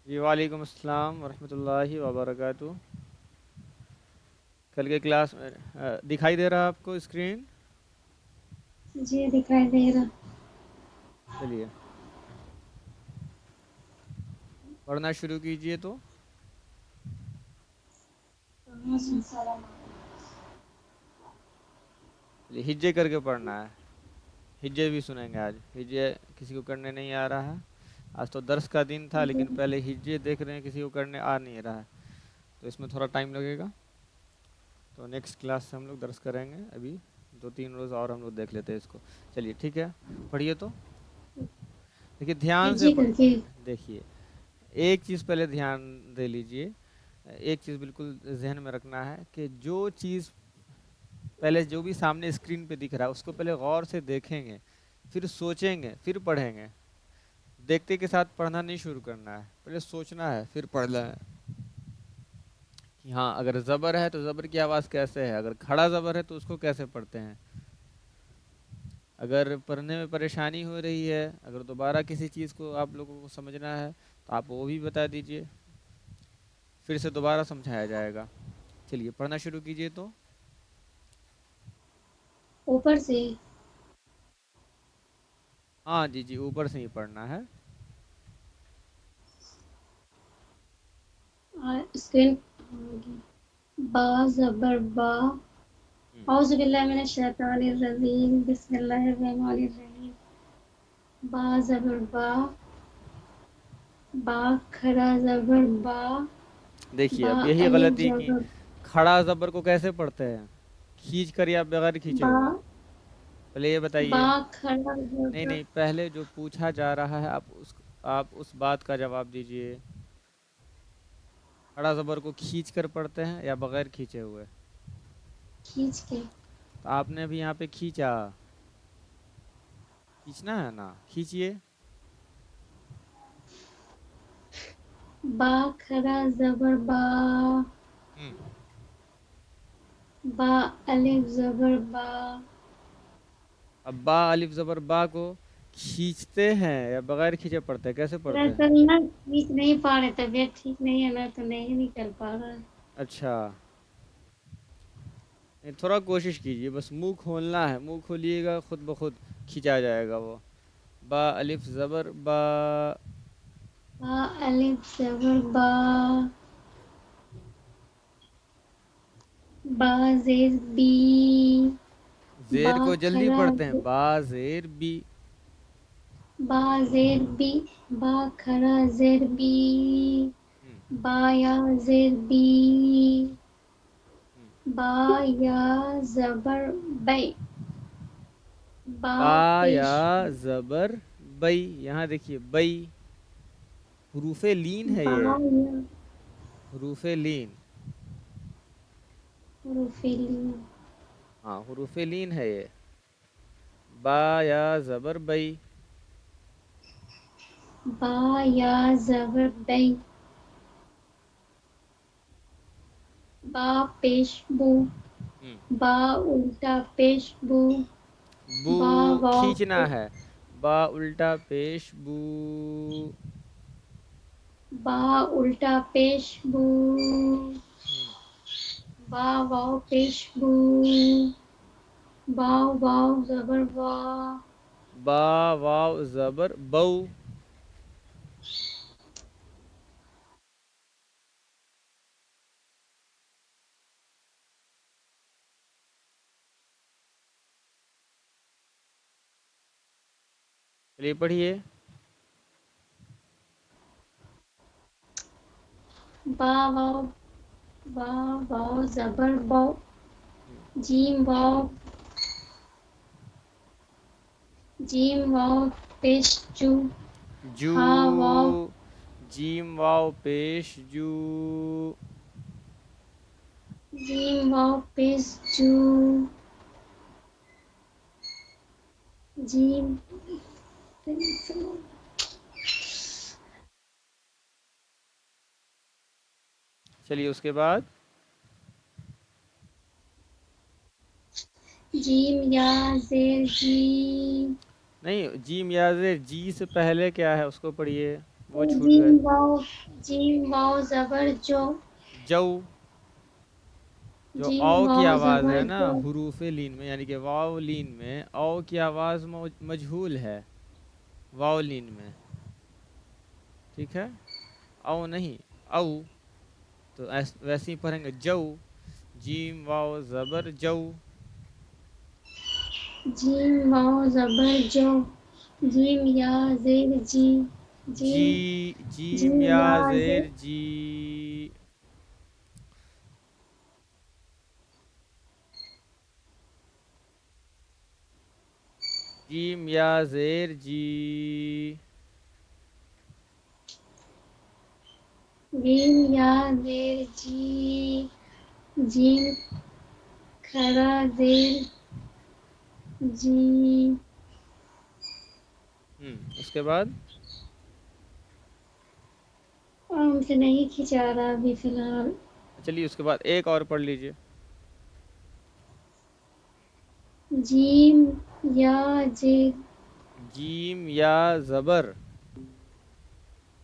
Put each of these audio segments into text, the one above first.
جی وعلیکم السلام ورحمۃ اللہ وبرکاتہ. کل کے کلاس میں دکھائی دے رہا آپ کو اسکرین؟ جی دکھائی دے رہا. چلیے پڑھنا شروع کیجئے تو. چلیے ہجے کر کے پڑھنا ہے. ہجے بھی سنیں گے آج. ہجے کسی کو کرنے نہیں آ رہا ہے. آج تو درس کا دن تھا لیکن پہلے ہجے دیکھ رہے ہیں کسی کو کرنے آ نہیں رہا ہے تو اس میں تھوڑا ٹائم لگے گا. تو نیکسٹ کلاس سے ہم لوگ درس کریں گے. ابھی 2-3 روز اور ہم لوگ دیکھ لیتے ہیں اس کو. چلیے ٹھیک ہے پڑھیے تو. دیکھیے دھیان سے ہجے کر کے دیکھیے ایک چیز پہلے دھیان دے لیجئے. ایک چیز بالکل ذہن میں رکھنا ہے کہ جو چیز پہلے جو بھی سامنے اسکرین پہ دکھ رہا ہے اس کو پہلے غور سے دیکھیں گے، پھر سوچیں گے، پھر پڑھیں گے. دیکھتے کے ساتھ پڑھنا نہیں شروع کرنا ہے. پہلے سوچنا ہے پھر پڑھنا ہے کہ ہاں اگر زبر ہے تو زبر کی آواز کیسے ہے، اگر کھڑا زبر ہے تو اس کو کیسے پڑھتے ہیں. اگر پڑھنے میں پریشانی ہو رہی ہے، اگر دوبارہ کسی چیز کو آپ لوگوں کو سمجھنا ہے تو آپ وہ بھی بتا دیجئے، پھر سے دوبارہ سمجھایا جائے گا. چلیے پڑھنا شروع کیجئے تو. اوپر سے ہاں جی اوپر سے ہی پڑھنا ہے. اسکرین با زبر با. اعوذ باللہ من الشیطان الرجیم. بسم اللہ الرحمن الرحیم. با زبر با. با کھڑا زبر با. دیکھیے با اب یہی الف غلطی کی. زبر کھڑا زبر کو کیسے پڑھتے ہیں؟ کھینچ کر یا بغیر کھینچے با. ہوئے؟ پہلے یہ با بتائیے. کھڑا نہیں زبر نہیں پہلے جو پوچھا جا رہا ہے آپ اس بات کا جواب دیجئے. کھڑا زبر کو کھینچ کر پڑھتے ہیں یا بغیر کھینچے ہوئے؟ کھینچ کے. تو آپ نے ابھی یہاں پہ کھینچا. کھینچنا ہے نا، کھینچیے. با کھڑا زبر با. با الف زبر با. اب با الف زبر با کو کھینچتے ہیں یا بغیر کھینچے پڑھتے ہیں؟ کیسے پڑھتے ہیں؟ دراصل نا کھینچ نہیں پا رہے، طبیعت ٹھیک نہیں ہے نا تو نہیں نکل پا رہا ہے. اچھا تھوڑا کوشش کیجئے، بس منہ کھولنا ہے. منہ کھولیے گا خود بخود کھینچا جائے گا وہ. با الف زبر با. با الف زبر با. با زیر بی. با زیر کو جلدی کھڑا پڑھتے ہیں. با زیر بی. با زیر بی. با کھڑا زیر بی. با یا زیر بی. با یا زبر بی. با پیش یا زبر بئی. یہاں دیکھیے بئی حروف لین ہے. با یہ یا حروف لین. حروف لین. ہاں حروف لین ہے یہ. با یا زبر بئی. با یا زبر بی. با پیش بو. با الٹا پیش بو. بو با واو کھینچنا ہے. با الٹا پیش بو. با الٹا پیش بو. با واو پیش بو. با واو زبر وا. با واو زبر بو. چلیے پڑھیے. با واو زبر بو. جیم واو. جیم واو پیش جو. جو. ہا واو. جیم واو پیش جو. جیم واو پیش جو. جیم. چلیے اس کے بعد. جیم یا زیر جی. نہیں جیم یا زیر جی سے پہلے کیا ہے اس کو پڑھیے. وہ چھوٹ گئے. جیم واو زبر جو. جو جو جیم او کی واو آواز زبر ہے نا جو. حروف لین میں، یعنی کہ واو لین میں او کی آواز مجہول ہے واو لین میں، ٹھیک ہے، او نہیں او، تو ویسے ہی پڑھیں گے جو، جیم واو زبر جو. جیم واو زبر جو. جیم یا زیر جی. جیم جیم یا زیر جی. جیم یا زیر جی. جیم یا زیر جی. جیم کھڑا زیر جی. اس کے بعد اور ہم سے نہیں کھنچا رہا ابھی فی الحال. چلیے اس کے بعد ایک اور پڑھ لیجئے. جیم یا زیر. جیم یا زبر.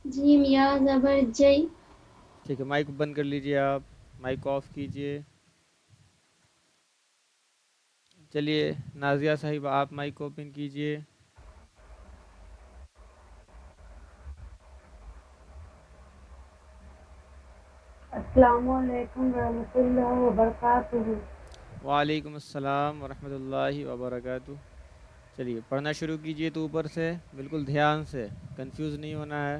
جیم یا زبر جئی. ٹھیک ہے، مائک بند کر لیجئے، آپ مائک آف کیجئے. چلیے نازیہ صاحب آپ مائک اوپن کیجئے. السلام علیکم ورحمۃ اللہ وبرکاتہ. وعلیکم السلام ورحمۃ اللہ وبرکاتہ. چلیے پڑھنا شروع کیجئے تو اوپر سے بالکل دھیان سے، کنفیوز نہیں ہونا ہے.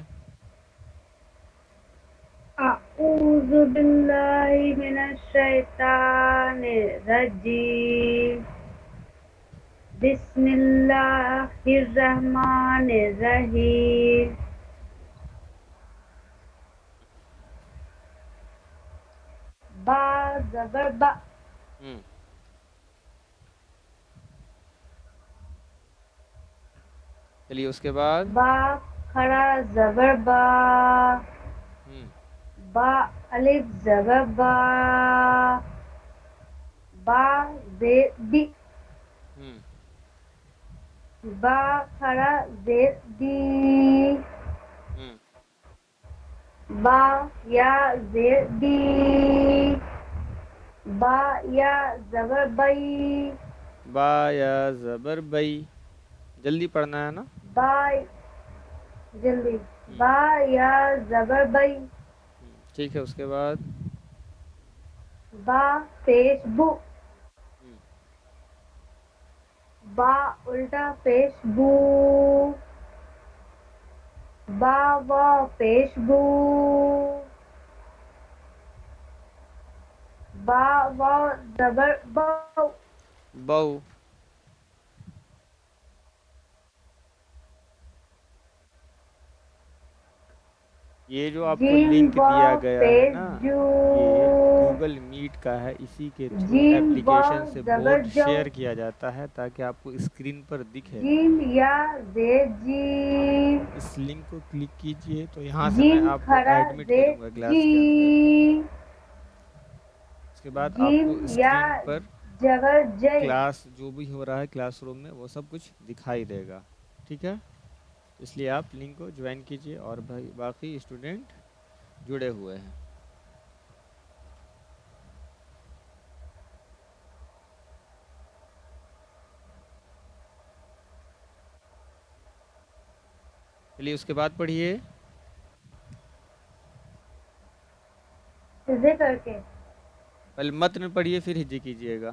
اعوذ باللہ من الشیطان الرجیم. بسم اللہ الرحمن الرحیم. با زبر با. ہم، چلیے اس کے بعد با کھڑا زبر با. ہم، با الف زبر با. با زیر بی. ہم، با کھڑا زیر دی. ہم، با یا زیر دی. با یا زبر بئی. با یا زبر بئی. جلدی پڑھنا ہے نا. با جلدی. ہم، با یا زبر بئی. ٹھیک ہے اس کے بعد با پیش بو. ہم، با الٹا پیش بو. با واو پیش بو. با واو زبر بو. بو. یہ جو آپ کو جیم لنک دیا واو گیا ہے پیش نا، جو. یہ گوگل میٹ کا ہے، اسی کے تھرو جیم اپلیکیشن واو سے زبر بورڈ جو. شیئر کیا جاتا ہے تاکہ آپ کو اسکرین پر دکھے. جیم یا زیر جی. اس لنک کو کلک کیجئے تو یہاں سے میں جیم آپ کو کھڑا ایڈمٹ زیر کروں گا کلاس کے اندر. جی. اس کے بعد آپ جیم کو یا اسکرین پر جگر جئی. کلاس جو بھی ہو رہا ہے کلاس روم میں وہ سب کچھ دکھائی دے گا، ٹھیک ہے. اس لیے آپ لنک کو جوائن کیجئے اور باقی اسٹوڈنٹ جڑے ہوئے ہیں. چلیے اس کے بعد پڑھیے. سیدھے کر کے. پہلے متن پڑھیے پھر ہجے کیجئے گا.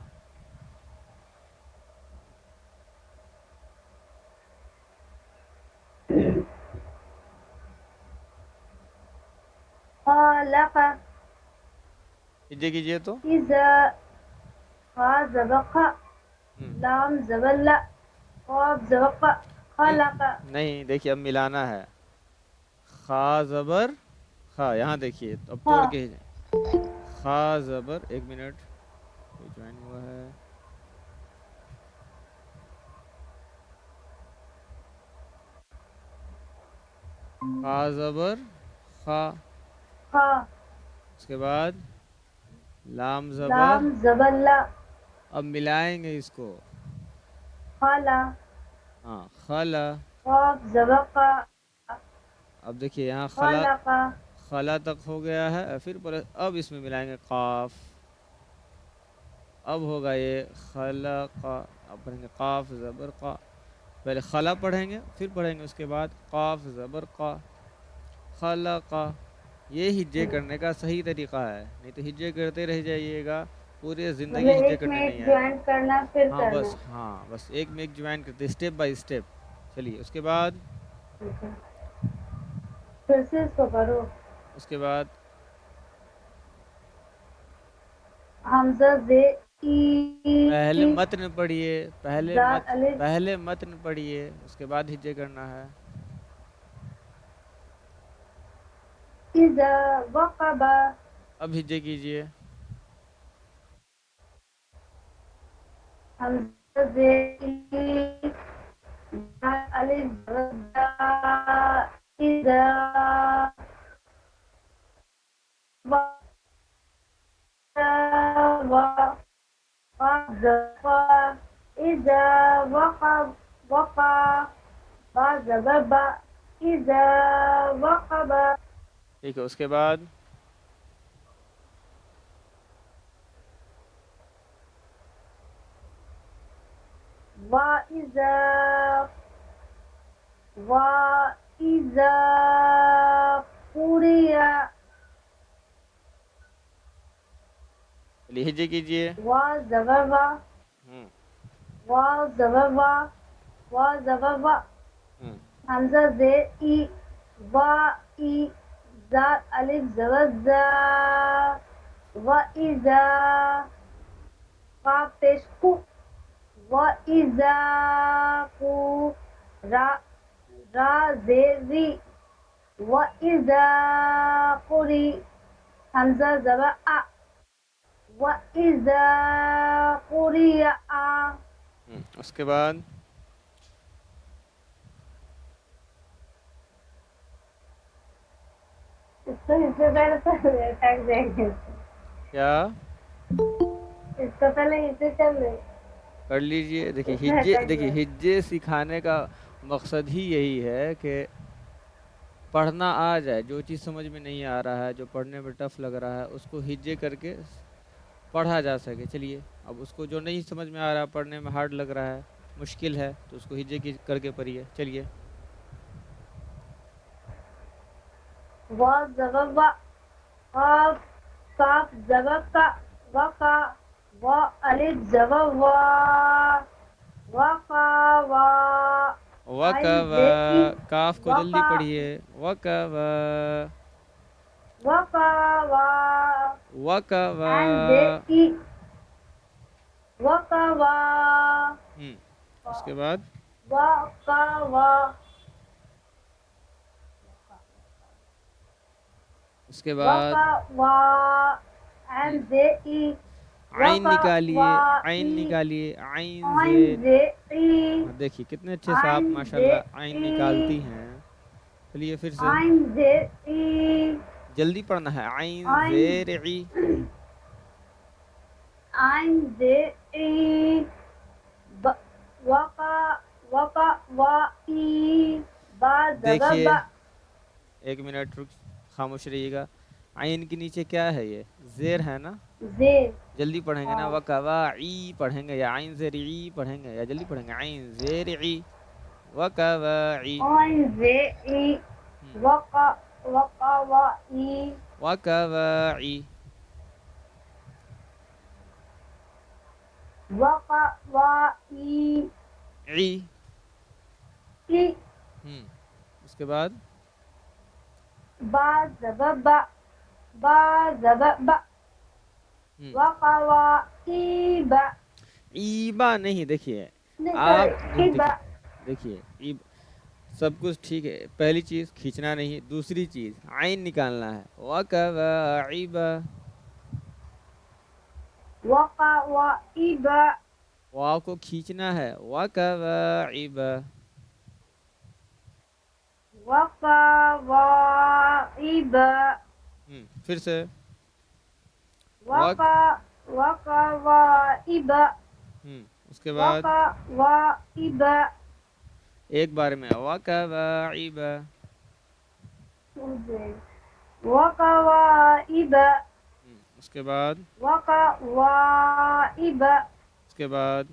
خلق. ہجے کیجئے تو اذا. خا زبر خا. ہم، لام زبر لا. قاف زبر قا. خلق. نہیں دیکھیے اب ملانا ہے. خا زبر خا، یہاں دیکھیے اب خا. توڑ کے خا زبر، ایک منٹ کوئی جوائن ہوا ہے. خا زبر خا، خا. اس کے بعد لام زبر. لام زبر لا. اب ملائیں گے اس کو. خلا. ہاں خلا. قاف زبر قا. اب دیکھیے یہاں خلق خلا تک ہو گیا ہے، پھر اب اس میں ملائیں گے قاف، اب ہوگا یہ خلق، اب پڑھیں گے قاف زبر قا، پہلے خلا پڑھیں گے پھر پڑھیں گے اس کے بعد قاف زبر قا، خلق، یہ ہجے کرنے کا صحیح طریقہ ہے، نہیں تو ہجے کرتے رہ جائیے گا پورے زندگی مطلب ہجے ایک کرنے میں ایک نہیں آئے گا۔ جوائن کرنا پھر ہاں کرنا بس، ایک میں ایک جوائن کرتے اسٹیپ بائی اسٹیپ۔ چلیے اس کے بعد پھر سے اس کو کرو۔ اس کے بعد حمزہ زے پہلے ای متن پڑھیے، زال الف پہلے متن پڑھیے اس کے بعد ہجے کرنا ہے۔ اذا وقب اب ہجے کیجئے۔ حمزہ زے ای زال الف زا اذا اذا وقب وقع با زبر با اذا وقب ٹھیک ہے، اس کے بعد وَإِذَا قُرِئَ چلیے ہجے کیجئے۔ زبر وا زبر وا حمزہ زے ای وا ای زال الف زبر زا وَإِذَا قاف پیش قو وَإِذَا قُ را زیر ری وَإِذَا قُرِئ حمزہ زبر آ وَإِذَا قُرِئَ آ۔ اس کے بعد اس کو اس سے پہلے تو ٹیک دیں گے، کیا اس کو پہلے اسے چل رہے کر لیجئے۔ دیکھیے اس میں اٹیک دیکھیے دیں۔ ہجے سکھانے کا مقصد ہی یہی ہے کہ پڑھنا آ جائے، جو چیز سمجھ میں نہیں آ رہا ہے، جو پڑھنے میں ٹف لگ رہا ہے، اس کو ہجے کر کے پڑھا جا سکے۔ چلیے اب اس کو جو نہیں سمجھ میں آ رہا ہے، پڑھنے میں ہارڈ لگ رہا ہے، مشکل ہے، تو اس کو ہجے کی کر کے پڑھیے۔ چلیے وا زبر وا قاف کاف زبر کا وقا وا الف زبر وا وقا وا عین وَقَوَ، زے ای کاف کو جلدی وقا پڑھیے، وَقَوَ وقا وا وَقَوَ۔ عین زے ای وقا وا اس کے بعد وقا وا اس کے بعد وقا وا عین زے ای عین وقا نکالیے، وا عین ای نکالیے، عین عین زیر۔ زے ای دیکھیے کتنے اچھے سے آپ عین زے ماشاءاللہ عین ای نکالتی ہیں۔ چلیے پھر سے عین زے ای جلدی پڑھنا ہے، عین عین زیر ای۔ عین زے ای وقا وقا وا ای با زبر دیکھیے با ایک منٹ خاموش رہیے گا، عین کے نیچے کیا ہے؟ یہ زیر ہے نا، زیر جلدی پڑھیں گے نا، وَقَوَاعِی پڑھیں گے یا عین زیر ای پڑھیں گے یا جلدی پڑھیں گے؟ عین زیر ای وَقَوَاعِی عین زے ای وقا وقا وا ای وَقَوَاعِی وقا وا ای عی۔ ای اس کے بعد با زبر با با زبر با وقا وا ای با ایبا نہیں، دیکھیے نہیں آپ ای با دیکھیے سب کچھ ٹھیک ہے، پہلی چیز کھینچنا نہیں، دوسری چیز عین نکالنا ہے، وَقَوَاعِبَ، وقا وا ای با واو کو کھینچنا ہے، وَقَوَاعِبَ۔ وقا وا ای با پھر سے وقا وقا وا ای با اس کے بعد وقا وا ای با ایک بار میں وَقَوَاعِبَ۔ وقوائب اس کے بعد وقوائب اس کے بعد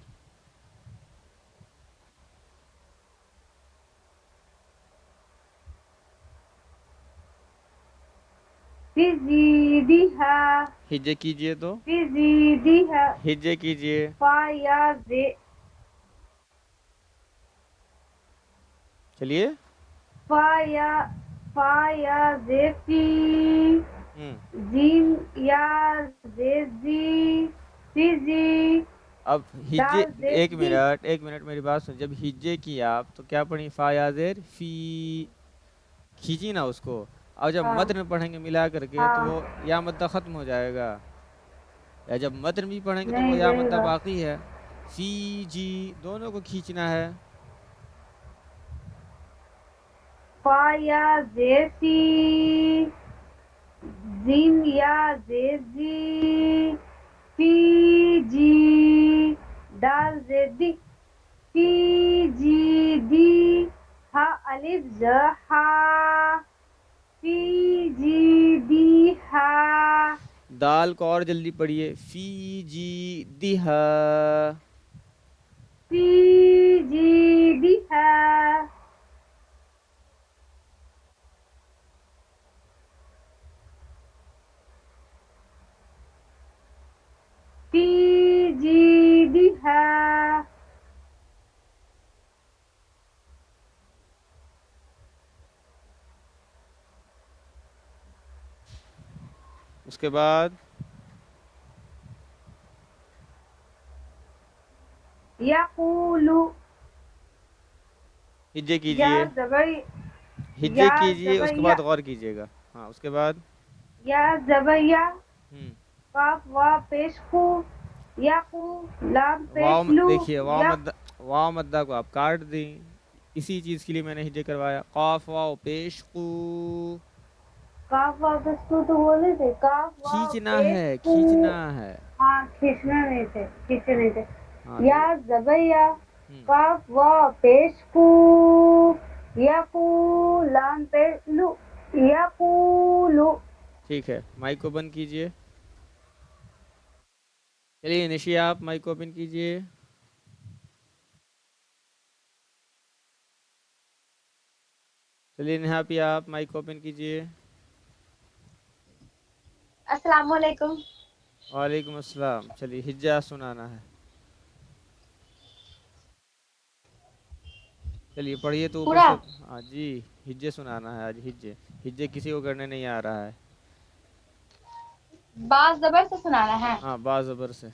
فزيدها ہجے کیجئے تو فزيدها ہجے کیجئے فياز چلیے فياز في زين يا زي فيزي اب ہجے دال زي ایک دي منٹ میری بات سن. جب ہجے کی آپ تو کیا پڑھی فا یا زیر فی کھینچی نا اس کو. اور جب ہاں متن پڑھیں گے ملا کر کے تو ہاں وہ یا مدہ ختم ہو جائے گا. یا جب متن بھی پڑھیں گے تو وہ نہیں یا رہے مدہ گا باقی ہے. فی جی دونوں کو کھینچنا ہے. فياز في زين يا زي فيجي دال زدي فيجي دي ها ألف ز ها فيجي دي ها دال کو اور جلدی پڑھیے. فی جی دیہا فيجي دي ها فيجي دي ها اس کے بعد يقول ہجے کیجئے. يا زبر ہجے يا کیجئے اس زبر کے بعد يا غور کیجئے گا. ہاں اس کے بعد يا زبر يا ہم قاف وا پیش کو یا کو لام واو پیش لو دیکھیے یا واو مدہ کو آپ کاٹ دیں. اسی چیز کے لیے میں نے ہجے کروایا. قاف واو پیش قو کاف وا پیش کو تو بولے تھے کاف وا کھینچنا پیش ہے کو کھینچنا ہے. ہاں کھینچنا نہیں تھے کھینچے نہیں تھے ہاں یا زبیا ہم کاف وا پیش کو یا کو لام پیش لو یا کو لو ٹھیک ہے. مائک کو بند کیجئے. چلیے نشی آپ مائک کو اوپن کیجئے. چلیے نیہا پی آپ مائک کو اوپن کیجئے. السلام علیکم. وعلیکم السلام. چلیے ہجہ سنانا ہے. چلیے پڑھیے تو اوپر پورا سے. ہاں جی ہجے سنانا ہے آج. ہجے کسی کو کرنے نہیں آ رہا ہے. با زبر سے سنانا ہے. ہاں با زبر سے.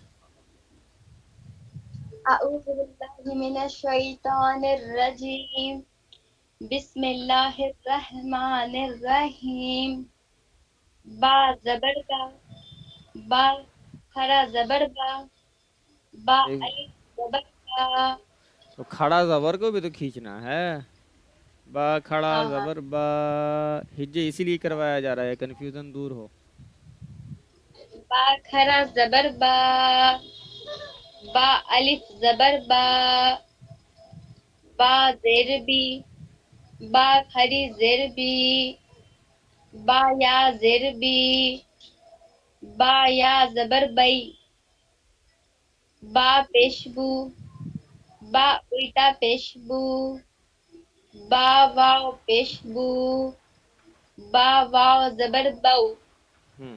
اعوذ باللہ من الشیطان الرجیم بسم اللہ الرحمن الرحیم. با زبر با با کھڑا زبر با با ایک الف زبر با. تو کھڑا زبر کو بھی تو کھینچنا ہے. با کھڑا ہاں ہاں زبر با. ہجے اسی لیے کروایا جا رہا ہے کنفیوژن دور ہو. با کھڑا زبر با با الف زبر با با زیر بی با کھڑی زیر بی با یا زیر بی با یا زبر بئی با پیش بو با الٹا پیش بو با واو پیش بو با واو زبر بو ہم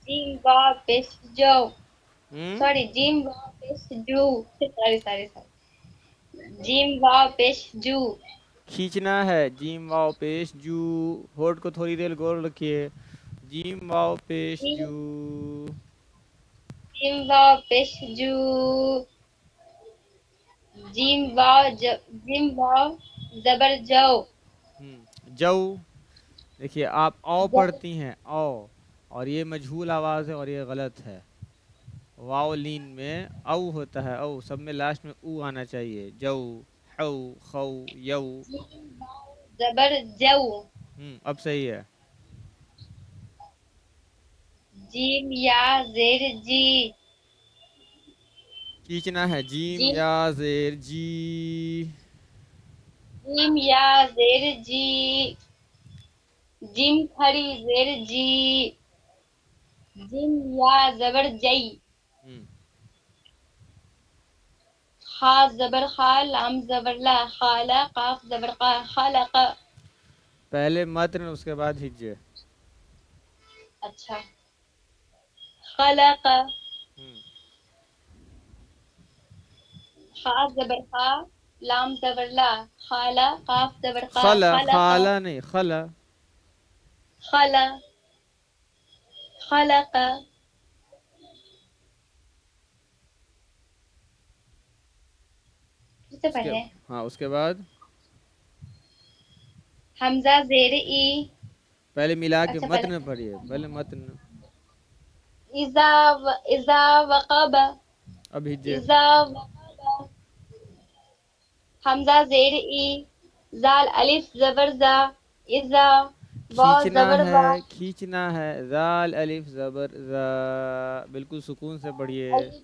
جیم واو پیش جو ہم سوری جیم واو پیش جو سوری جیم واو پیش جو کھینچنا ہے. جیم واو پیش جو. ہونٹ کو تھوڑی دیر گول رکھیے. جیم واو پیش جیم جو. جیم واو پیش جو جیم واو زبر جو جو. دیکھیے آپ او جو پڑھتی ہیں او اور یہ مجہول آواز ہے اور یہ غلط ہے. واو لین میں او ہوتا ہے. او سب میں لاسٹ میں او آنا چاہیے. جو حو خو یو. جیم واو زبر جو اب صحیح ہے. جیم یا زیر جی کھینچنا ہے. جیم جیم یا زیر جی. جیم یا زیر جی جیم کھڑی زیر جی، جیم یا زبر جئی، ہم، خا زبر خا، لام زبر لا، خالا، قاف زبر قا، خلق. پہلے متن اس کے بعد ہجے. اچھا، خلق، ہم، خا زبر خا، لام زبر لا، خالا، قاف زبر قا، خلا، خلق. خالا نہیں، خلا. خلا، خلق. پھر سے اس کے پڑھیں. ہاں اس کے بعد حمزہ زیر ای. پہلے ملا کے اچھا متن پڑھیے، پہلے متن. اذا وقب، اب ہجے. اذا وقب. حمزہ زیر ای، زال الف زبر زا، اذا، واو کھینچنا زبر ہے، وا، کھینچنا ہے، زال الف زبر زا، بالکل سکون سے پڑھیے. الف،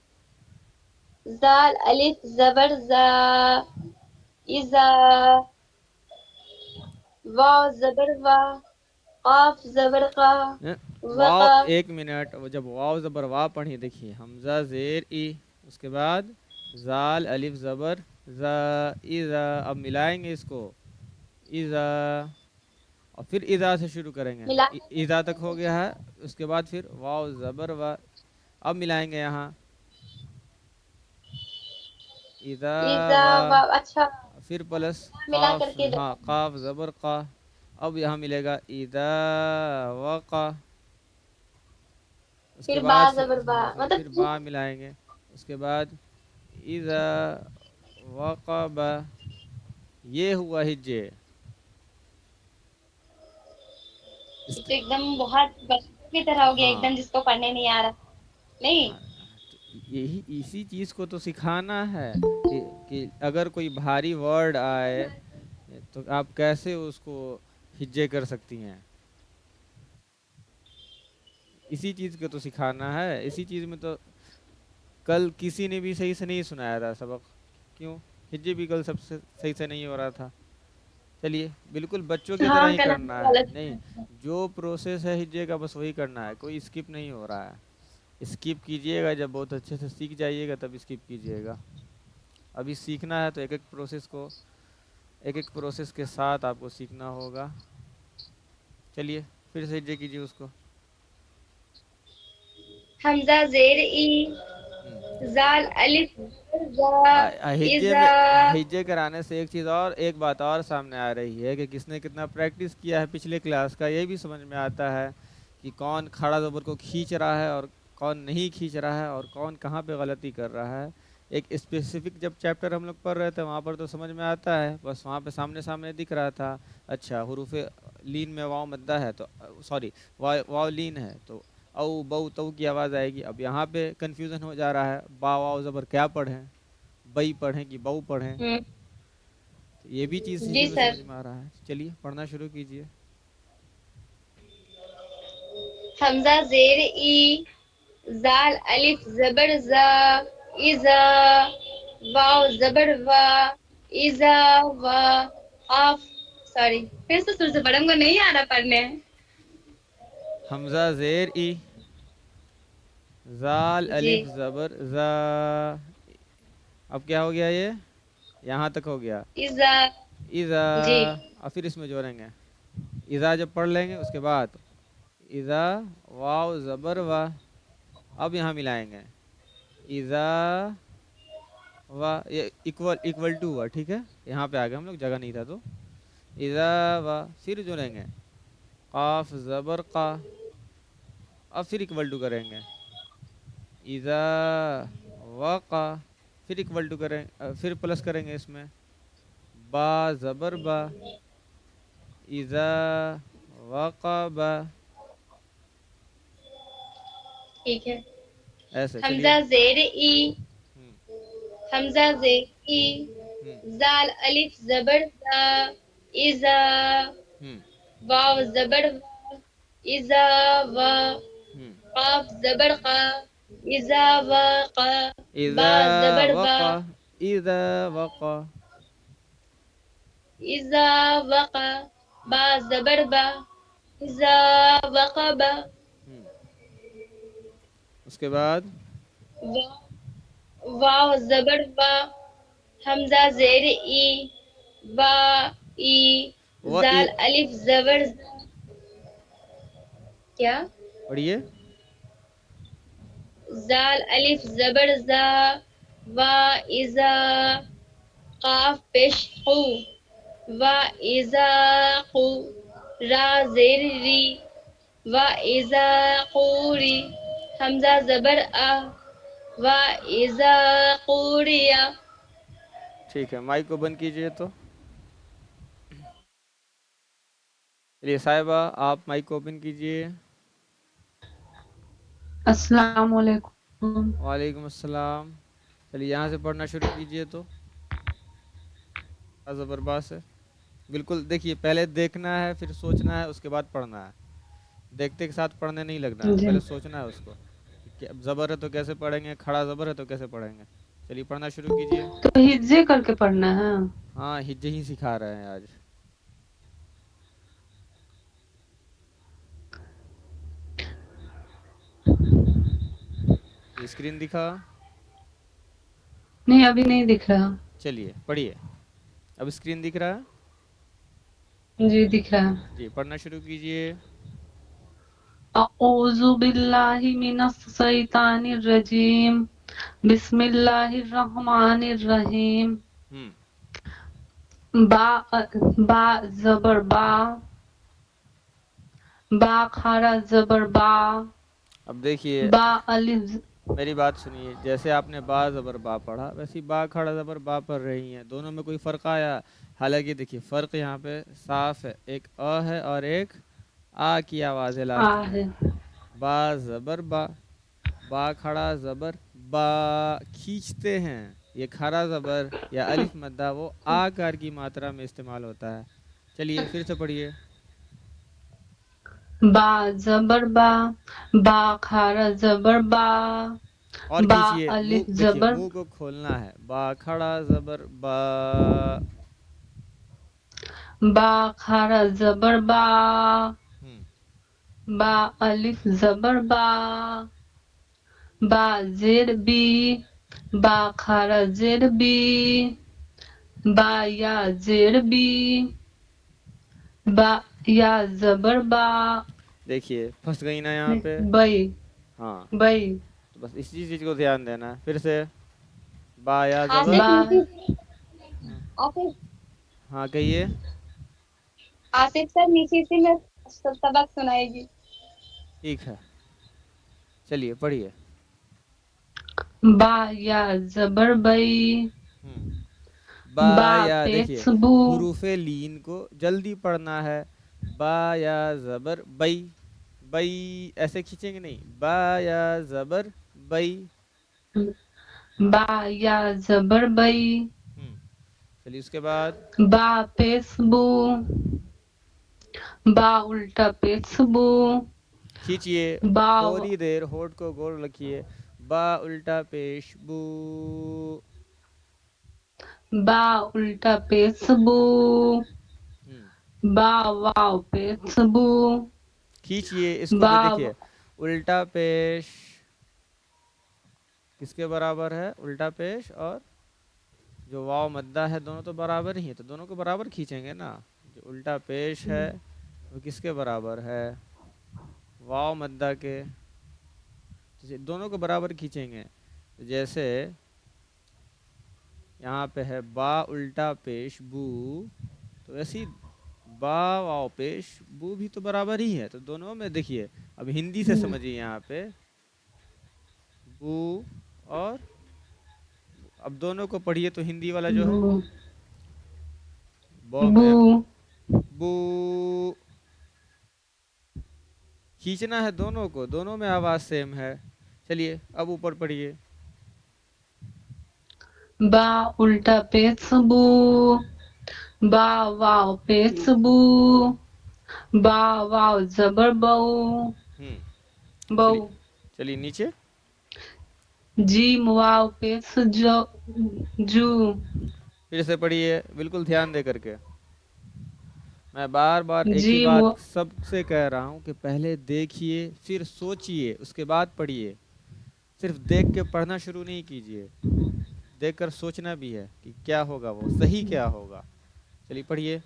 زال الف زبر زا، اذا، واو زبر وا، قاف زبر قا، واو، وقا. ایک منٹ، جب واو زبر وا پڑھی دیکھیے، حمزہ زیر ای، اس کے بعد زال الف زبر زا، اذا. اب ملائیں گے اس کو، اذا، اور پھر اذا سے شروع کریں گے. ملا اذا تک ہو گیا ہے، اس کے بعد پھر واو زبر وا. اب ملائیں گے یہاں اذا اذا وا، واو. اچھا، پھر پلس ملا قاف، کر کے ہاں قاف زبر قا. اب یہاں ملے گا اذا وقع. اس کے پھر با بعد زبر با، ہاں پھر مطلب با ملائیں گے. اس کے بعد اذا وقب، یہ ہوا ہجے. یہ تو ایک دم بہت بچوں کی طرح ہو گیا، ایک ہاں دم جس کو پڑھنے نہیں آ رہا. نہیں. یہی اسی چیز کو تو سکھانا ہے کہ اگر کوئی بھاری ورڈ آئے تو آپ کیسے اس کو ہجے کر سکتی ہیں. اسی چیز کو تو سکھانا ہے. اسی چیز میں تو کل کسی نے بھی صحیح سے نہیں سنایا تھا سبق. کیوں؟ ہجے بھی کل سب سے صحیح سے نہیں ہو رہا تھا. چلیے بالکل بچوں کی طرح ہاں ہی کل ہم کرنا کو ہے. غلط. نہیں، جو پروسیس ہے ہجے کا بس وہی کرنا ہے، کوئی اسکپ نہیں ہو رہا ہے. اسکپ کیجئے گا جب بہت اچھے سے سیکھ جائیے گا تب اسکپ کیجئے گا. ابھی سیکھنا ہے تو ایک ایک پروسیس کے ساتھ آپ کو سیکھنا ہوگا. چلیے پھر سے ہجے کیجئے اس کو. حمزہ زیر ای، زال الف زا، ہجے اذا. میں ہجے کرانے سے ایک بات اور سامنے آ رہی ہے کہ کس نے کتنا پریکٹس کیا ہے پچھلے کلاس کا، یہ بھی سمجھ میں آتا ہے کہ کون کھڑا زبر کو کھینچ رہا ہے اور کون نہیں کھینچ رہا ہے اور کون کہاں پہ غلطی کر رہا ہے. ایک اسپیسیفک جب چیپٹر ہم لوگ پڑھ رہے تھے وہاں پر تو سمجھ میں آتا ہے، بس وہاں پہ سامنے دکھ رہا تھا. اچھا حروف لین میں واو مدہ ہے تو سوری واو لین ہے تو او بو تو کی آواز آئے گی. اب یہاں پہ کنفیوژن ہو جا رہا ہے، با واو زبر کیا پڑھیں، بئی پڑھیں کہ بو پڑھیں. تو یہ بھی چیز جی اسی میں سر. سمجھ میں آ رہا ہے. چلیے پڑھنا شروع کیجئے. حمزہ زیر ای، زال الف زبر زا، اذا، واو زبر وا، اذا وا، قاف. سوری، پھر سے شروع سے پڑھیں گے، نہیں آ رہا پڑھنے. حمزہ زیر ای، زال جی. الف زبر زا. اب کیا ہو گیا؟ یہ یہاں تک ہو گیا. اذا. اذا، جی. اور پھر اس میں جوڑیں گے. اذا جب پڑھ لیں گے اس کے بعد اذا واو زبر وا. اب یہاں ملائیں گے اذا وا، یہ ایکول ٹو ہوا. ٹھیک ہے، یہاں پہ آ گئے ہم لوگ، جگہ نہیں تھا تو اذا وا. پھر جوڑیں گے قاف زبر قا. اب پھر ایکول ٹو کریں گے اذا وقع. پھر ایکول ٹو کریں، پھر پلس کریں گے اس میں با زبر با، اذا وقب. ٹھیک ہے. ایسے چلیے. حمزہ زیر ای، ہوں حمزہ زیر ای، ہوں زال الف زبر زا، اذا، ہوں واو زبر وا، اذا وا، ہوں قاف زبر قا، اذا وقع. با اذا زبر با، وقع، اذا وقع. اذا وقع. با زبر با، إذا وقب اس کے بعد واو زبر وا حمزہ زیر ای وا ای زال الف زبر کیا پڑھیے زال الف زبر زا وا اذا قاف پیش قو وا اذا قو را زیر ری وا اذا قوری حمزہ زبر آ وا اذا قوریا. ٹھیک ہے، مائک کو بند کیجئے تو چلیے صاحبہ آپ مائک کو اوپن کیجئے. السلام علیکم. وعلیکم السلام. چلیے یہاں سے پڑھنا شروع کیجئے تو زبر با سے. بالکل دیکھیے، پہلے دیکھنا ہے پھر سوچنا ہے اس کے بعد پڑھنا ہے. دیکھتے کے ساتھ پڑھنے نہیں لگنا ہے، جی پہلے سوچنا ہے اس کو کہ زبر ہے تو کیسے پڑھیں گے، کھڑا زبر ہے تو کیسے پڑھیں گے. چلیے پڑھنا شروع کیجئے. تو ہجے کر کے پڑھنا ہے. ہاں ہجے ہی سکھا رہے ہیں آج. اسکرین دکھا؟ نہیں ابھی نہیں دکھ رہا. چلیے پڑھیے. اب اسکرین دکھ رہا ہے؟ جی دکھ رہا. جی پڑھنا شروع کیجئے. اعوذ باللہ من الشیطان الرجیم بسم اللہ الرحمن الرحیم. با زبر با، با کھڑا زبر با، اب دیکھیے با الف. میری بات سنیے، جیسے آپ نے با زبر با پڑھا ویسے با کھڑا زبر با پڑھ رہی ہیں. دونوں میں کوئی فرق آیا؟ حالانکہ دیکھیے فرق یہاں پہ صاف ہے، ایک ہے اور ایک آ کی آواز ہے لاسٹ میں. با زبر با، با کھڑا زبر با کھینچتے ہیں. یہ کھڑا زبر یا الف مدہ وہ آکار کی ماترا میں استعمال ہوتا ہے. چلیے پھر سے پڑھیے. با زبر با، با کھڑا زبر با، اور با کھینچیے منہ، الف دیکھیے زبر، منہ کو کھولنا ہے. با کھڑا زبر با، با کھڑا زبر با، با الف زبر با، با زیر بی، با کھڑا زیر بی، با یا زیر بی، با یا زبر با. دیکھیے پھنس گئی نا یہاں پہ. بئی، ہاں بئی. تو بس اسی چیز کو دھیان دینا ہے. پھر سے با یا زبر. آصف نیچے آصف ہاں کہیے. آصف سر نیچے سے میں سبق سنائے گی. ٹھیک ہے چلیے پڑھیے. با یا زبر بئی، با یا دیکھیے پیش بو، حروف لین کو جلدی پڑھنا ہے. با یا زبر بئی، بئی ایسے کھینچیں گے نہیں. با یا زبر بئی. با یا زبر بئی. چلیے اس کے بعد با پیش بو، با الٹا پیش بو. کھینچیے با تھوڑی دیر ہونٹ کو گول رکھیے. با الٹا پیش بو، با الٹا پیش بو، با واو پیش بو. کھینچیے اس کو بھی. دیکھیے الٹا پیش کس کے برابر ہے؟ الٹا پیش اور جو واو مدہ ہے دونوں تو برابر ہی ہے، تو دونوں کو برابر کھینچیں گے نا. جو الٹا پیش ہے وہ کس کے برابر ہے؟ واو مدہ کے. دونوں کو برابر کھینچیں گے. جیسے یہاں پہ ہے با الٹا پیش بو، تو ایسی با واو پیش بو بھی تو برابر ہی ہے. تو دونوں میں دیکھیے اب ہندی سے سمجھیے. یہاں پہ بو اور اب دونوں کو پڑھیے تو ہندی والا جو ہے بو میں بو کھینچنا ہے دونوں کو، دونوں میں آواز سیم ہے. چلیے اب اوپر پڑھیے. با الٹا پیش بو، با واو پیش بو، با واو زبر بو، بو. چلیے نیچے. جیم واو پیش جو، جو. پھر سے پڑھیے بالکل دھیان دے کر کے. میں بار بار ایک ہی جی بات سب سے کہہ رہا ہوں کہ پہلے دیکھیے پھر سوچئے اس کے بعد پڑھیے. صرف دیکھ کے پڑھنا شروع نہیں کیجیے, دیکھ کر سوچنا بھی ہے کہ کیا ہوگا, وہ صحیح کیا ہوگا. چلیے پڑھیے.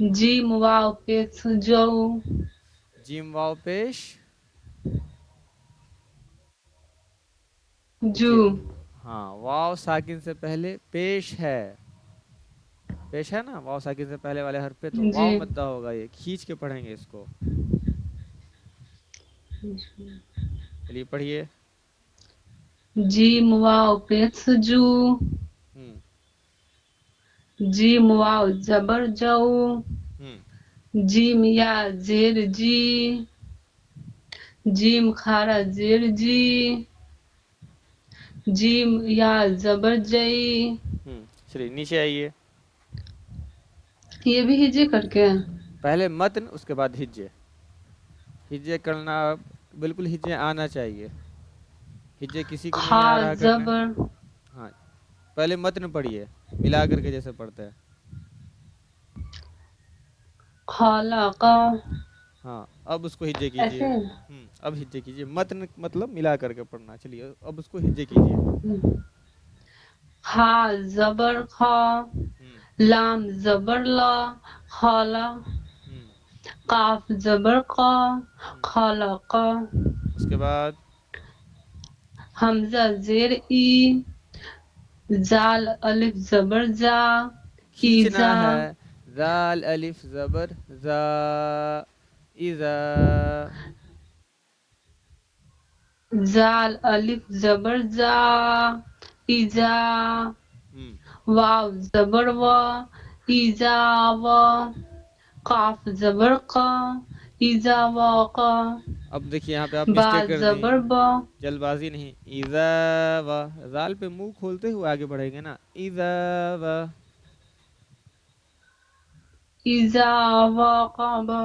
جیم واو پیش جو. جیم واو پیش جو. دیکھیے, ہاں واو ساکن سے پہلے پیش ہے, پیش ہے نا واو ساکن سے پہلے والے حرف پہ, تو واو جی مدہ ہوگا, یہ کھینچ کے پڑھیں گے اس کو. چلیے پڑھیے. جیم واو پیش جو. ہوں جیم واو زبر جو. ہوں جیم یا زیر جی. جیم خارا زیر جی. جیم یا زبر جئی. چلیے نیچے آئیے. یہ بھی ہجے کر کے. پہلے متن اس کے بعد ہجے. ہجے کرنا بالکل ہجے آنا چاہیے, ہجے کسی کو نہیں خا آ رہا کرنے. زبر ہاں پہلے متن پڑھیے ملا کر کے جیسے پڑھتے ہیں. خالق. ہاں اب اس کو ہجے کیجئے. ایسے اب ہجے کیجئے, متن مطلب ملا کر کے پڑھنا. چلیے اب اس کو ہجے کیجئے. خا زبر خا. ہوں لام زبر لا. خالا. ہوں قاف زبر قا. ہوں خالق. اس کے بعد حمزہ زیر ای. زال الف زبر زا. کھینچنا ایزا. ہے. زال الف زبر زا. اذا. زال الف زبر زا. ایزا. ہوں واو زبر وا. ایزا وا. قاف زبر قا. ایزا واقا. اب دیکھیے یہاں پہ آپ با مسٹیک کر دی, زبر با. جلد بازی نہیں. ایذا و, زال پہ منہ کھولتے ہوئے آگے بڑھیں گے نا. ایذا و. ایزا واقا با.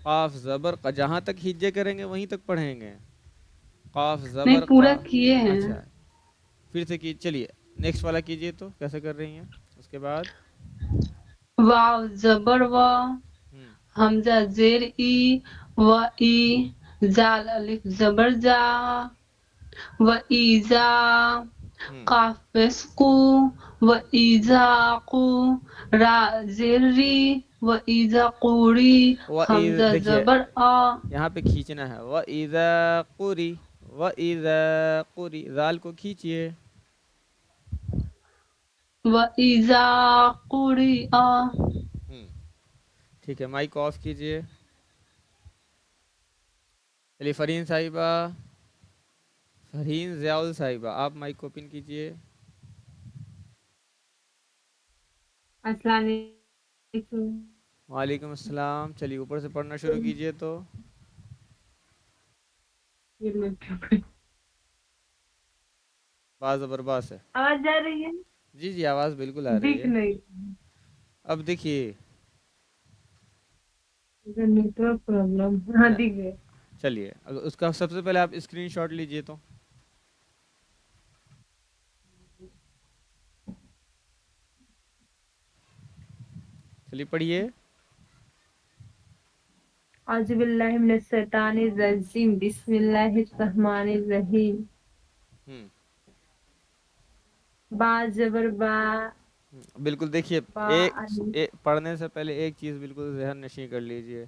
قاف زبر قا, جہاں تک ہجے کریں گے وہیں تک پڑھیں گے. قاف زبر نہیں پورا قا. کیے ہیں. اچھا پھر سے کی, چلیے نیکسٹ والا کیجئے تو کیسے کر رہی ہیں. اس کے بعد واو زبر وا. ہوں حمزہ زیر ای. و ای. زال الف زبر زا. و ایزا. ہوں قاف پیش قو. و ایزا قو. را زیر ری. و ایزا قوری. حمزہ دیکھیے زبر آ. یہاں پہ کھینچنا ہے. وَإِذَا قُرِئَ. وَإِذَا قُرِئَ, زال کو کھینچیے. و ایزا قوری آ. ٹھیک ہے, مائک آف کیجئے. چلیے فرین صاحبہ, فرین ضیاء صاحبہ, آپ مائک کو اوپن کیجئے. السلام علیکم. وعلیکم السلام. چلیے اوپر سے پڑھنا شروع کیجئے تو. باز زبر با سے. آواز جا رہی ہے؟ جی جی آواز بالکل آ رہی دکھ ہے. نہیں اب دیکھیے نیٹورک پرابلم. ہاں دکھ گئے. چلیے اس کا سب سے پہلے آپ اسکرین شاٹ لیجئے تو. چلیے پڑھیے. اعوذ باللہ من الشیطان الرجیم. بسم اللہ الرحمن الرحیم. ہوں با زبر با. بالکل دیکھیے, با پڑھنے سے پہلے ایک چیز بالکل ذہن نشین کر لیجئے.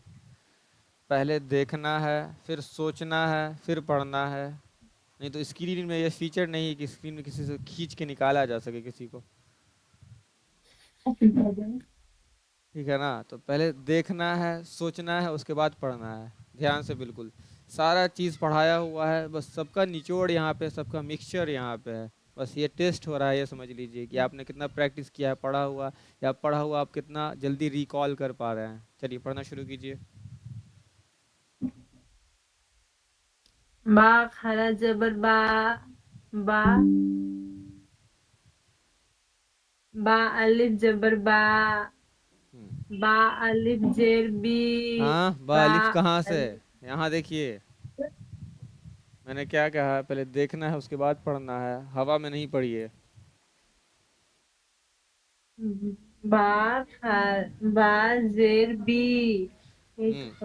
پہلے دیکھنا ہے, پھر سوچنا ہے, پھر پڑھنا ہے. نہیں تو اسکرین میں یہ فیچر نہیں ہے کہ اسکرین میں کسی سے کھینچ کے نکالا جا سکے کسی کو. ٹھیک ہے نا, تو پہلے دیکھنا ہے, سوچنا ہے, اس کے بعد پڑھنا ہے. دھیان سے بالکل سارا چیز پڑھایا ہوا ہے, بس سب کا نچوڑ یہاں پہ, سب کا مکسچر یہاں پہ ہے. بس یہ ٹیسٹ ہو رہا ہے, یہ سمجھ لیجئے کہ آپ نے کتنا پریکٹس کیا ہے پڑھا ہوا, یا پڑھا ہوا آپ کتنا جلدی ریکال کر پا رہے ہیں. چلیے پڑھنا شروع کیجئے. با خرا زبر با. با. با الف زبر با. با الف زیر بی. ہاں با با الف کہاں سے, الف یہاں دیکھیے میں نے کیا کہا ہے, پہلے دیکھنا ہے اس کے بعد پڑھنا ہے, ہوا میں نہیں پڑھیے. با با زیر بی ایک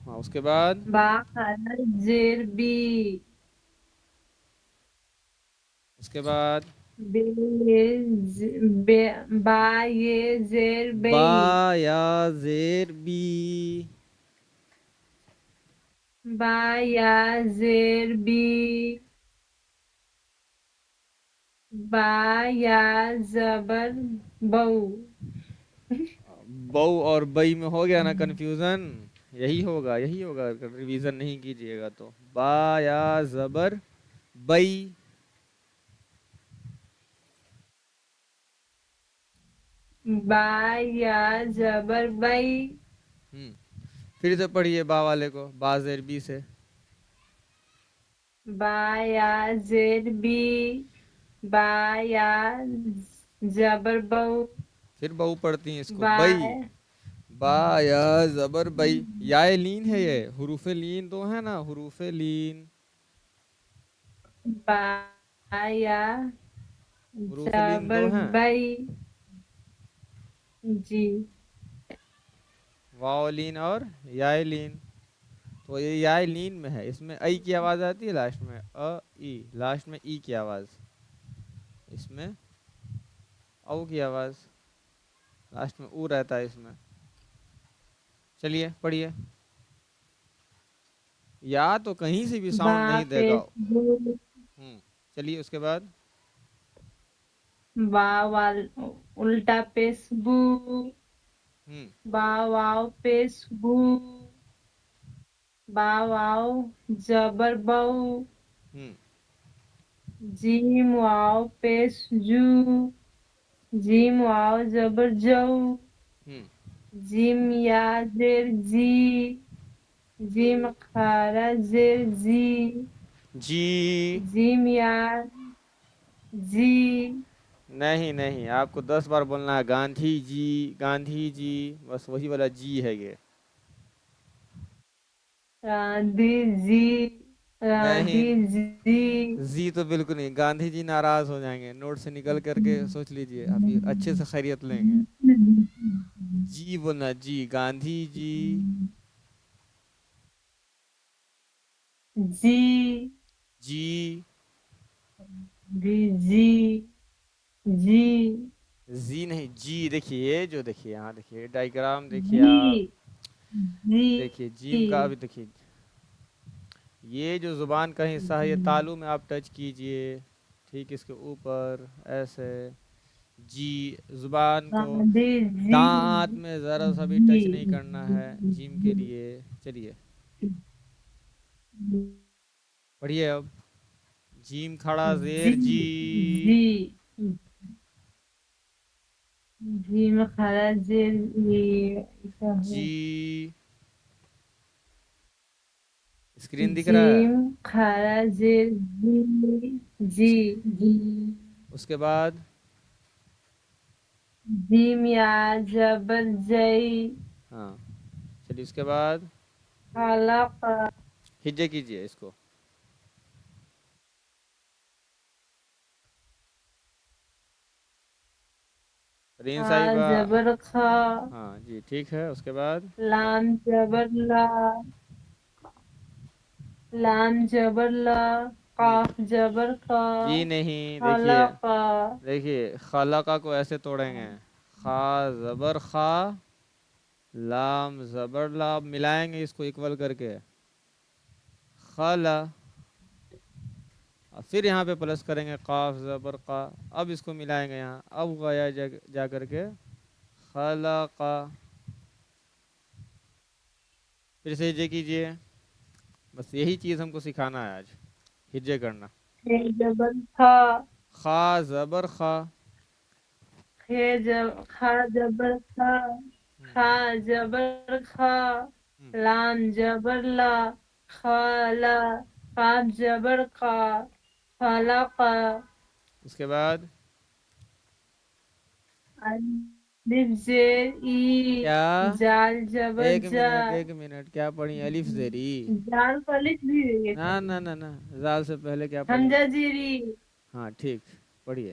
ہاں اس کے بعد با خرا زیر بی اس کے بعد بے با یہ زیر بی با یا زیر بی با یا زیر بی با یا زبر بو بو اور بئی میں ہو گیا نا کنفیوژن. یہی ہوگا اگر ریویژن نہیں کیجیے گا تو. با یا زبر بئی. با یا زبر بئی پھر سے پڑھیے با والے کو با زیر بی سے. با یا زیر بی با یا زبر بو پھر بہو پڑھتی ہیں اس کو با بئی. با یا زبر بئی. یا لین ہے یہ. حروف لین تو ہے نا حروف لین. با یا حروف لین زبر دو ہیں. بئی جی واو لین اور یا لین. تو یہ یا لین میں ہے. اس میں ای کی آواز آتی ہے لاسٹ میں. ای لاسٹ میں ای کی آواز. اس میں او کی آواز لاسٹ میں او رہتا ہے اس میں. چلیے پڑھیے. یا تو کہیں سے بھی با ساؤنڈ نہیں دے گا. پیش بو چلیے اس کے بعد با وال الٹا پیش بو با واو پیش بو با واو زبر بو جیم واو پیش جو جیم واو زبر جو جیم یا زیر جی جیم خارا زیر جی جی. جیم یا جی نہیں آپ کو 10 بار بولنا ہے گاندھی جی. بس وہی والا جی ہے یہ. راندھی جی راندھی نہیں جی جی تو بالکل نہیں. گاندھی جی ناراض ہو جائیں گے. نوٹ سے نکل کر کے سوچ لیجئے. ابھی اچھے سے خیریت لیں گے. جی بولنا جی. گاندھی جی جی جی. جی جی زی نہیں جی. دیکھیے جو دیکھیے یہاں دیکھیے ڈائیگرام دیکھیے آپ. جی جی دیکھیے جیم کا ابھی دیکھیے. یہ جو زبان کا حصہ ہے یہ تالو میں آپ ٹچ کیجئے. ٹھیک اس کے اوپر ایسے. جی زبان کو راندھی جی دانت میں ذرا سا بھی ٹچ نہیں کرنا ہے جیم کے لیے. چلیے پڑھیے اب. جیم کھڑا زیر جی. جی جی میں خرا زیر جی. اسکرین دکھ رہا ہے. جیم خرا زیر جی جی اس کے بعد جیم یا زبر جئی ہاں چلیے اس کے بعد خلق ہجے کیجئے اس کو. رین خا صاحبہ. زبر خا ہاں جی ٹھیک ہے. اس کے بعد لام زبر لا لام زبر لا قاف زبر قا جی نہیں. خلق دیکھیے خلقہ کو ایسے توڑیں گے. خا زبر خا لام زبر لام ملائیں گے اس کو ایکول کر کے. خلا. پھر یہاں پہ پلس کریں گے قاف زبر قا. اب اس کو ملائیں گے یہاں. اب غیا جا کر کے خلقا. پھر سے ہجے کیجئے. بس یہی چیز ہم کو سکھانا ہے آج. ہجے کرنا. خے زبر خا خا زبر خا خا زبر خا خا زبر خا لام زبر لا خالا قاف زبر قا خلقا اس کے بعد الف زیر ای کیا زال زبر زا ایک منٹ کیا پڑھی الف زیری. زال کو الف بھی نہ زال سے پہلے کیا پڑھی. حمزہ زیری ہاں ٹھیک پڑھیے.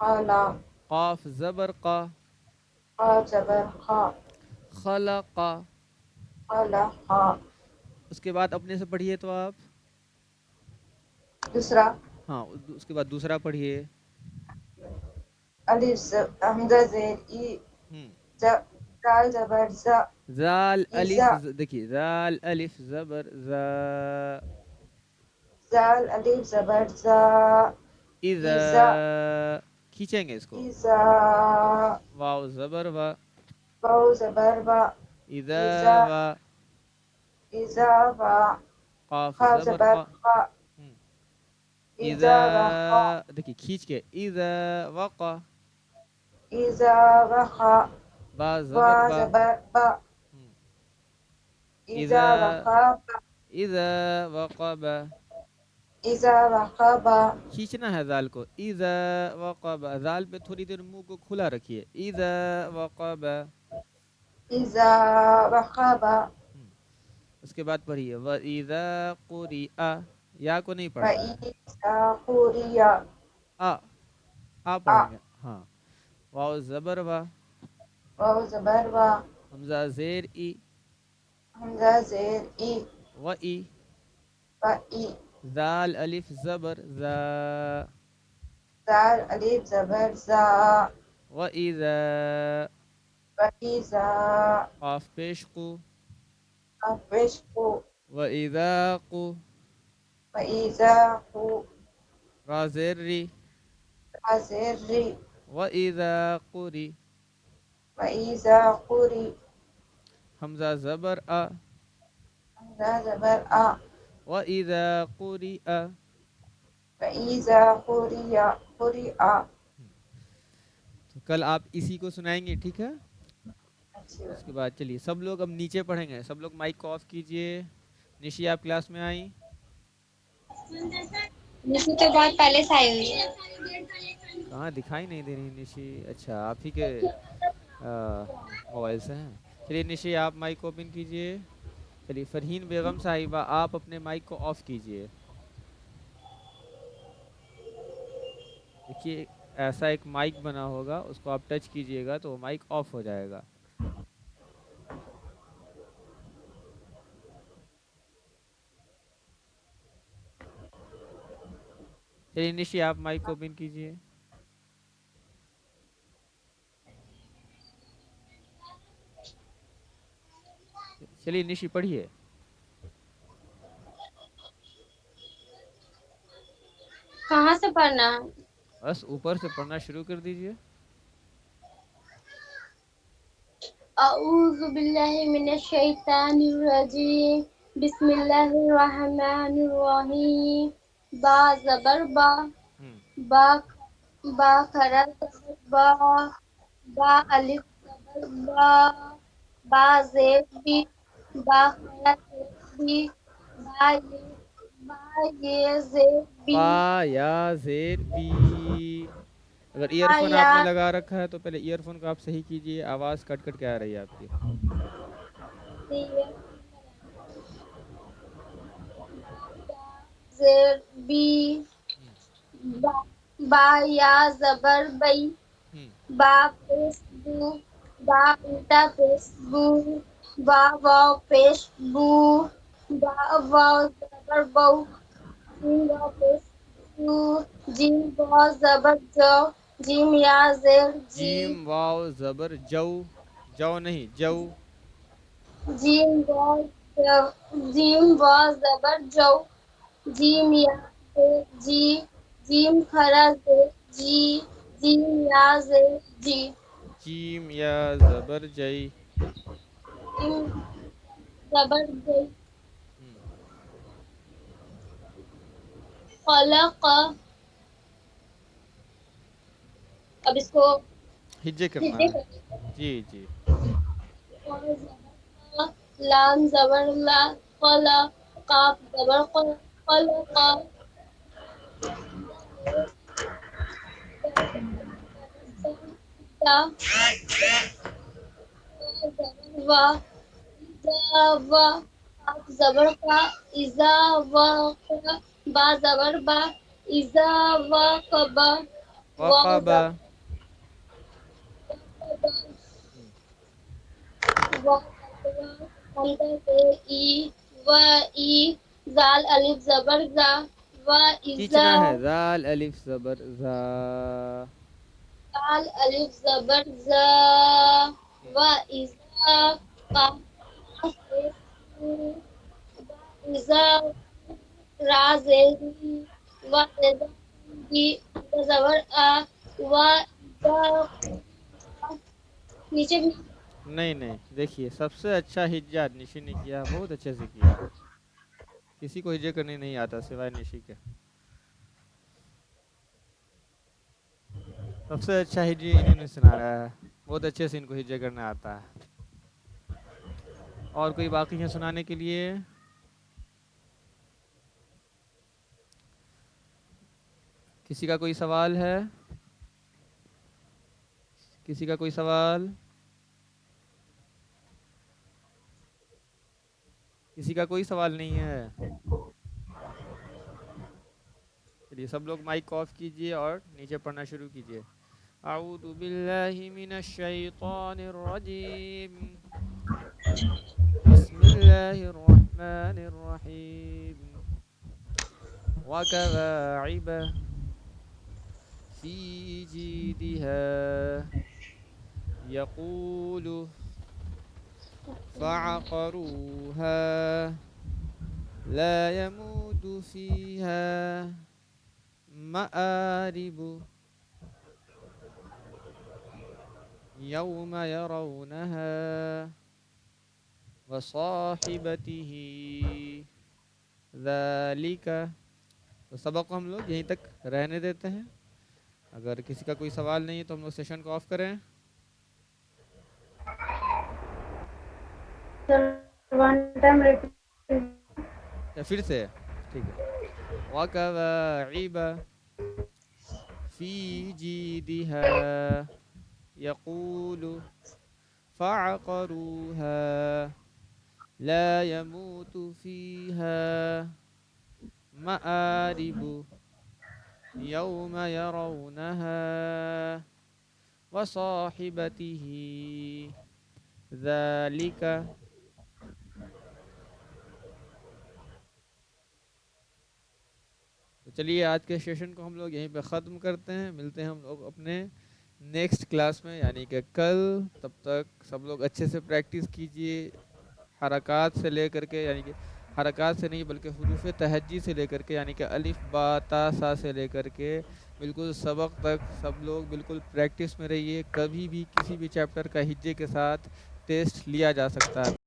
قالا قاف زبر قا، قاف زبر خا خلق. خلقا. اس کے بعد اپنے سے پڑھیے تو آپ. دوسرا ہاں اس کے بعد دوسرا پڑھیے. الف حمزہ زیر ای ہم. زال زبر زا زال الف ایزا دیکھیے زال الف زبر زا، زال الف زبر زا اذا ایزا کھینچیں گے اس کو. ایزا واو زبر وا، واو زبر وا اذا ایزا وا. ایزا وا قاف خا زبر زبر قا. خا ہم. اذا ایزا و خا دیکھیے کھینچ کے اذا وقع. ایزا و خا با وا زبر با. زبر با ہم. ایزا اذا و خا با اذا وقب. ایزا و خا با کھینچنا ہے زال کو. اذا وقب، زال پہ تھوڑی دیر منہ کو کھلا رکھیے. اذا وقب. ایزا و خا با اس کے بعد پڑھیے وَإِذَا قُرِئَ، یا کو نہیں و پڑھنا ہے. ایزا قوریا آ پڑھیں گے. ہاں واو زبر وا، واو زبر وا حمزہ زیر ای، حمزہ زیر ای و ای. و ای زال الف زبر زا، زال الف زبر زا وَإِذَا. و ایزا قاف پیش قو، افشقو وَإِذَا قو. و ایزا قو را زیر ری، زیر ری وَإِذَا قُری. و ایزا قوری حمزہ زبر آ، حمزہ زبر آ وَإِذَا قُرِئَ. و ایزا قوریا قوریا. تو کل آپ اسی کو سنائیں گے، ٹھیک ہے. اچھی اس بات. کے بعد چلیے سب لوگ اب نیچے پڑھیں گے. سب لوگ مائک کو آف کیجئے. نشی آپ کلاس میں آئیں. نشی تو بہت پہلے سے آئی ہوئی ہے. کہاں دکھائی نہیں دے رہی نشی؟ اچھا آپ ہی کے موبائل سے ہیں. چلیے نشی آپ مائک کو اوپن کیجئے. چلیے فرحین بیگم صاحبہ آپ اپنے مائک کو آف کیجئے. دیکھیے ایسا ایک مائک بنا ہوگا، اس کو آپ ٹچ کیجئے گا تو وہ مائک آف ہو جائے گا. چلیے نشی آپ مائک کو اوپن کیجئے. چلیے نشی پڑھیے. کہاں سے پڑھنا ہے؟ بس اوپر سے پڑھنا شروع کر دیجئے. اعوذ باللہ من الشیطان الرجیم، بسم اللہ الرحمن الرحیم. با زبر با، ہم. با با کھڑا زبر با، با الف زبر با، با زیر بی، با کھڑا زیر بی، با یہ زیر بی، با یا زیر بی. اگر ایئر با فون آپ یا نے لگا رکھا ہے تو پہلے ایئر فون کو آپ صحیح کیجئے. آواز کٹ کٹ کے آ رہی ہے آپ کی. زیر زیر بی، با با یا زبر بئی، ہم. با پیش بو، با الٹا پیش بو، با واو پیش بو، با واو زبر بو، جیم واو پیش بو، جیم واو زبر جو، جیم یا زیر جی، جیم واو زبر جو، جو نہیں جو. جیم واو جیم واو زبر جو، جیم یا زیر جی، جیم کھڑا زیر جی، جیم یا زیر جی، جیم یا زبر جئی. جیم زبر جی. ہم. خلق، اب اس کو ہجے کرنا ہجے ہے. جی جی. لام زبر لا، قلا، قاف زبر ق، قلق، وا اذا وا، قاف زبر قا، اذا وا، با زبر با، اذا واقبا، وقب حمزہ زیر ای و ای زال الف زبر زا و ایزا کھینچنا ہے زال الف زبر زا زال الف زبر زا و ایزا قاف زیر او، با ایزا را زیر ای و ایزا ای زبر آ و ایزا نیچے بھی نہیں دیکھیے سب سے اچھا ہجا نشی نے کیا بہت اچھے سے کیا کسی کو ہجے کرنے نہیں آتا سوائے نشی کے سب سے اچھا ہجے انہوں نے سنا رہا ہے بہت اچھے سے ان کو ہجے کرنا آتا ہے اور کوئی باقی ہے سنانے کے لیے کسی کا کوئی سوال ہے کسی کا کوئی سوال کسی کا کوئی سوال نہیں ہے چلیے سب لوگ مائک آف کیجئے اور نیچے پڑھنا شروع کیجئے اعوذ باللہ من الشیطان الرجیم بسم اللہ الرحمن الرحیم وکواعب فی جیدها یقول فعقروها لا يموت فيها مآرب يوم يرونها وصاحبته ذلك تو سبق کو ہم لوگ یہیں تک رہنے دیتے ہیں اگر کسی کا کوئی سوال نہیں ہے تو ہم لوگ سیشن کو آف کریں یا پھر سے ٹھیک ہے وَكَوَاعِبَ فِي جِيدِهَا يَقُولُ فَعَقَرُوهَا لَا يَمُوتُ فِيهَا مَآرِبُ يَوْمَ يَرَوْنَهَا وَصَاحِبَتِهِ ذَلِكَ تو چلیے آج کے سیشن کو ہم لوگ یہیں پہ ختم کرتے ہیں ملتے ہیں ہم لوگ اپنے نیکسٹ کلاس میں یعنی کہ کل تب تک سب لوگ اچھے سے پریکٹس کیجئے حرکات سے لے کر کے یعنی کہ حرکات سے نہیں بلکہ حروف تہجی سے لے کر کے یعنی کہ الف با تا سا سے لے کر کے بالکل سبق تک سب لوگ بالکل پریکٹس میں رہیے کبھی بھی کسی بھی چیپٹر کا ہجے کے ساتھ ٹیسٹ لیا جا سکتا ہے